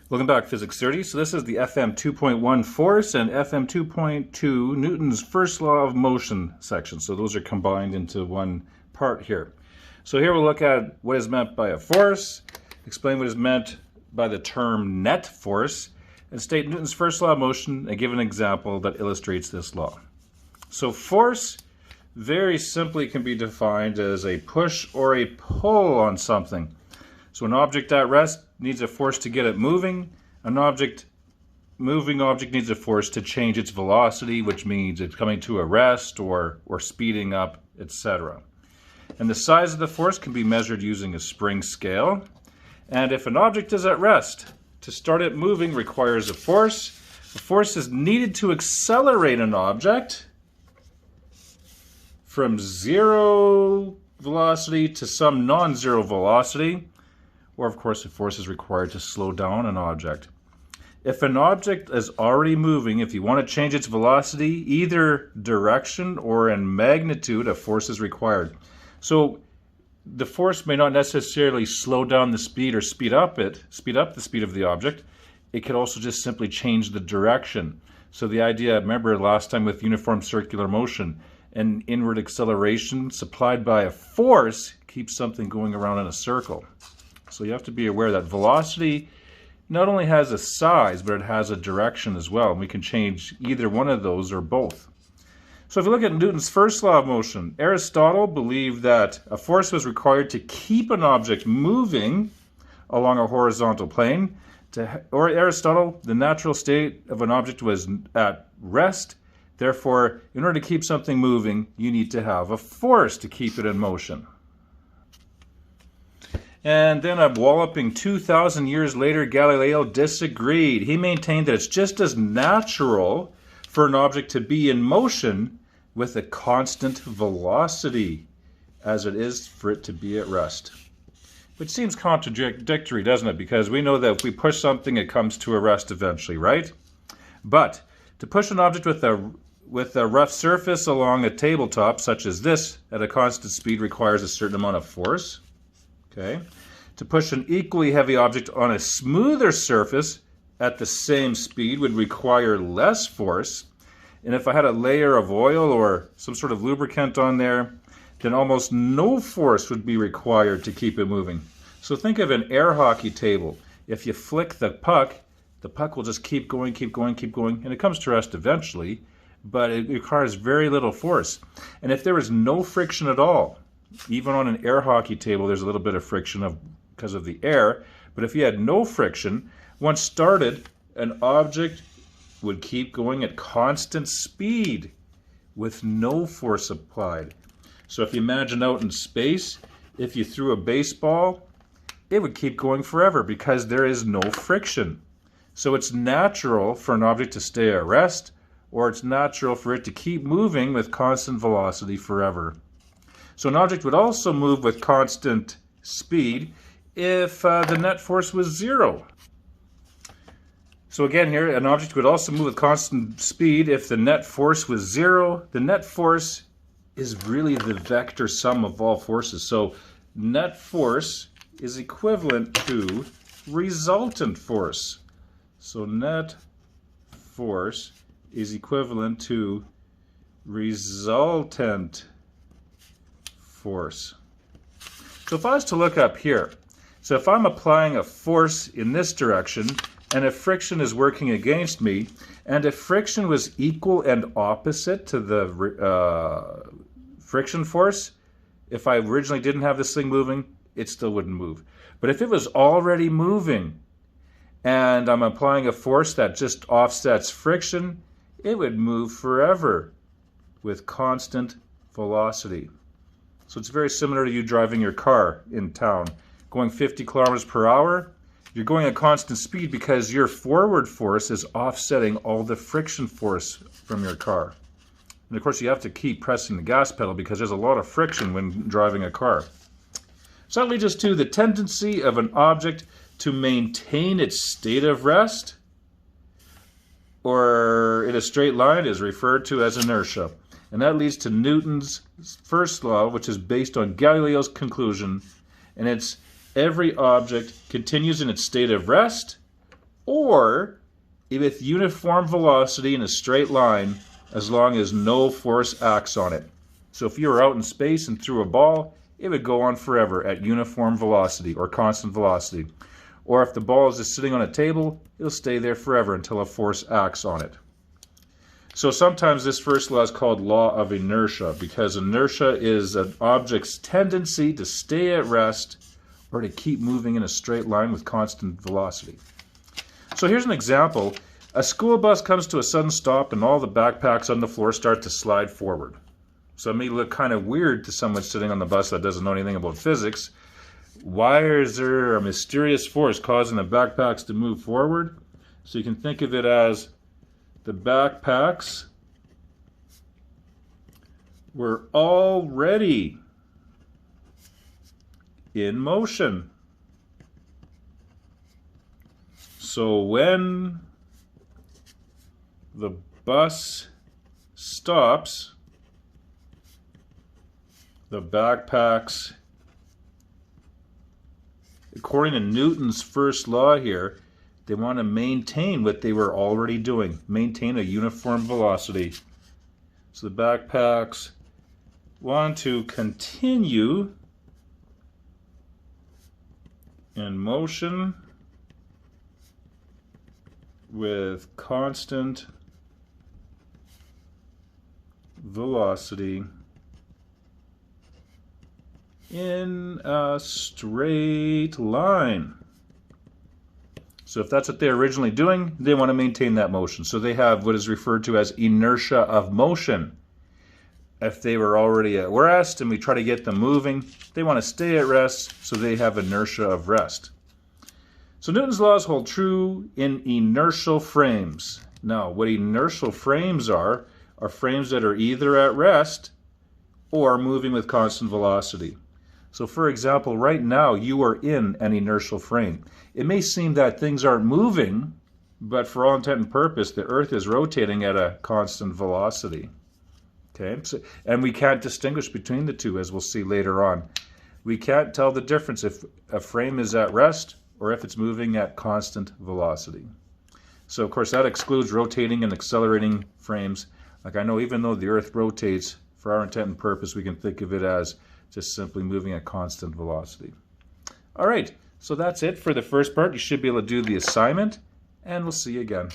Welcome back, Physics 30. So this is the FM2.1 force and FM2.2 Newton's first law of motion section. So those are combined into one part here. So here we'll look at what is meant by a force, explain what is meant by the term net force, and state Newton's first law of motion and give an example that illustrates this law. So force very simply can be defined as a push or a pull on something. So an object at rest needs a force to get it moving. An moving object needs a force to change its velocity, which means it's coming to a rest or speeding up, etc. And the size of the force can be measured using a spring scale. And if an object is at rest, to start it moving requires a force. A force is needed to accelerate an object from zero velocity to some non-zero velocity. Or, of course, a force is required to slow down an object. If an object is already moving, if you want to change its velocity, either direction or in magnitude, a force is required. So the force may not necessarily slow down the speed or speed up the speed of the object. It could also just simply change the direction. So the idea, remember last time with uniform circular motion, an inward acceleration supplied by a force keeps something going around in a circle. So you have to be aware that velocity not only has a size, but it has a direction as well. And we can change either one of those or both. So if you look at Newton's first law of motion, Aristotle believed that a force was required to keep an object moving along a horizontal plane. Or Aristotle, the natural state of an object was at rest. Therefore, in order to keep something moving, you need to have a force to keep it in motion. And then a walloping 2,000 years later, Galileo disagreed. He maintained that it's just as natural for an object to be in motion with a constant velocity as it is for it to be at rest. Which seems contradictory, doesn't it? Because we know that if we push something, it comes to a rest eventually, right? But to push an object with a rough surface along a tabletop, such as this, at a constant speed requires a certain amount of force. Okay. To push an equally heavy object on a smoother surface at the same speed would require less force. And if I had a layer of oil or some sort of lubricant on there, then almost no force would be required to keep it moving. So think of an air hockey table. If you flick the puck will just keep going, and it comes to rest eventually, but it requires very little force. And if there is no friction at all, even on an air hockey table, there's a little bit of friction because of the air. But if you had no friction, once started, an object would keep going at constant speed with no force applied. So if you imagine out in space, if you threw a baseball, it would keep going forever because there is no friction. So it's natural for an object to stay at rest, or it's natural for it to keep moving with constant velocity forever. So an object would also move with constant speed if the net force was zero. So again here, an object would also move with constant speed if the net force was zero. The net force is really the vector sum of all forces. So net force is equivalent to resultant force. So net force is equivalent to resultant force. So if I was to look up here, so if I'm applying a force in this direction and if friction is working against me, and if friction was equal and opposite to the friction force, if I originally didn't have this thing moving, it still wouldn't move. But if it was already moving and I'm applying a force that just offsets friction, it would move forever with constant velocity. So it's very similar to you driving your car in town. Going 50 kilometers per hour, you're going at constant speed because your forward force is offsetting all the friction force from your car. And of course you have to keep pressing the gas pedal because there's a lot of friction when driving a car. So that leads us to the tendency of an object to maintain its state of rest, or in a straight line is referred to as inertia. And that leads to Newton's first law, which is based on Galileo's conclusion, and it's every object continues in its state of rest or with uniform velocity in a straight line as long as no force acts on it. So if you were out in space and threw a ball, it would go on forever at uniform velocity or constant velocity. Or if the ball is just sitting on a table, it'll stay there forever until a force acts on it. So sometimes this first law is called law of inertia, because inertia is an object's tendency to stay at rest or to keep moving in a straight line with constant velocity. So here's an example. A school bus comes to a sudden stop and all the backpacks on the floor start to slide forward. So it may look kind of weird to someone sitting on the bus that doesn't know anything about physics. Why is there a mysterious force causing the backpacks to move forward? So you can think of it as the backpacks were already in motion. So when the bus stops, the backpacks, according to Newton's first law here, they want to maintain what they were already doing, maintain a uniform velocity. So the backpacks want to continue in motion with constant velocity in a straight line. So if that's what they're originally doing, they want to maintain that motion. So they have what is referred to as inertia of motion. If they were already at rest and we try to get them moving, they want to stay at rest, so they have inertia of rest. So Newton's laws hold true in inertial frames. Now, what inertial frames are frames that are either at rest or moving with constant velocity. So for example, right now you are in an inertial frame. It may seem that things aren't moving, but for all intent and purpose, the Earth is rotating at a constant velocity. Okay, so, and we can't distinguish between the two, as we'll see later on. We can't tell the difference if a frame is at rest or if it's moving at constant velocity. So of course that excludes rotating and accelerating frames. Like I know even though the Earth rotates, for our intent and purpose, we can think of it as just simply moving at constant velocity. All right, so that's it for the first part. You should be able to do the assignment, and we'll see you again.